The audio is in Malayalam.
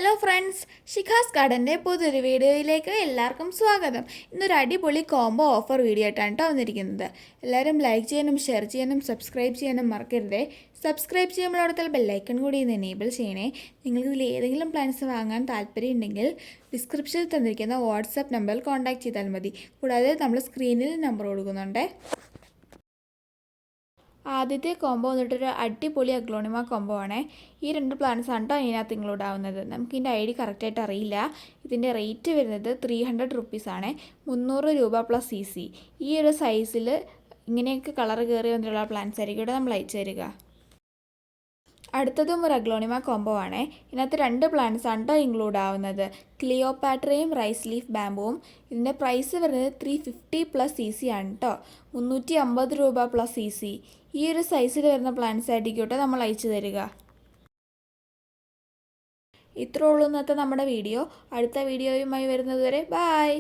ഹലോ ഫ്രണ്ട്സ്, ഷിഖാസ് ഗാർഡൻ്റെ പുതിയൊരു വീഡിയോയിലേക്ക് എല്ലാവർക്കും സ്വാഗതം. ഇന്നൊരു അടിപൊളി കോംബോ ഓഫർ വീഡിയോ ആയിട്ടാണ് കേട്ടോ വന്നിരിക്കുന്നത്. എല്ലാവരും ലൈക്ക് ചെയ്യാനും ഷെയർ ചെയ്യാനും സബ്സ്ക്രൈബ് ചെയ്യാനും മറക്കരുതേ. സബ്സ്ക്രൈബ് ചെയ്യുമ്പോൾ അവിടുത്തെ ബെല്ലൈക്കൺ കൂടി ഇന്ന് എനേബിൾ ചെയ്യണേ. നിങ്ങൾക്ക് ഇതിൽ ഏതെങ്കിലും പ്ലാൻസ് വാങ്ങാൻ താല്പര്യമുണ്ടെങ്കിൽ ഡിസ്ക്രിപ്ഷനിൽ തന്നിരിക്കുന്ന വാട്സാപ്പ് നമ്പറിൽ കോൺടാക്ട് ചെയ്താൽ മതി. കൂടാതെ നമ്മൾ സ്ക്രീനിൽ നമ്പർ കൊടുക്കുന്നുണ്ട്. ആദ്യത്തെ കോംബോ വന്നിട്ടൊരു അടിപൊളി അഗ്ലോണിമ കോംബോ ആണ്. ഈ രണ്ട് പ്ലാന്റ്സ് ആണ് കേട്ടോ അതിനകത്ത് ഇൻക്ലൂഡ് ആവുന്നത്. നമുക്ക് ഇതിൻ്റെ ഐ ഡി കറക്റ്റായിട്ട് അറിയില്ല. ഇതിൻ്റെ റേറ്റ് വരുന്നത് 300 റുപ്പീസാണ്. 300 രൂപ പ്ലസ് CC. ഈ ഒരു സൈസിൽ ഇങ്ങനെയൊക്കെ കളർ കയറി വന്നിട്ടുള്ള പ്ലാന്റ്സ് ആയിരിക്കും ഇവിടെ നമ്മൾ അയച്ചു തരിക. അടുത്തതും ഒരു അഗ്ലോണിമ കോംബോ ആണ്. ഇതിനകത്ത് രണ്ട് പ്ലാന്റ്സ് ആണ് കേട്ടോ ഇൻക്ലൂഡ് ആവുന്നത്. ക്ലിയോപാട്രയും റൈസ് ലീഫ് ബാമ്പുവും. ഇതിൻ്റെ പ്രൈസ് വരുന്നത് 350 പ്ലസ് CC ആണ് കേട്ടോ. 350 രൂപ പ്ലസ് CC. ഈ ഒരു സൈസിൽ വരുന്ന പ്ലാന്റ്സ് ആയിരിക്കും കേട്ടോ നമ്മൾ അയച്ചു തരിക. ഇത്രേ ഉള്ളൂ ഇന്നത്തെ നമ്മുടെ വീഡിയോ. അടുത്ത വീഡിയോയുമായി വരുന്നത് വരെ ബൈ.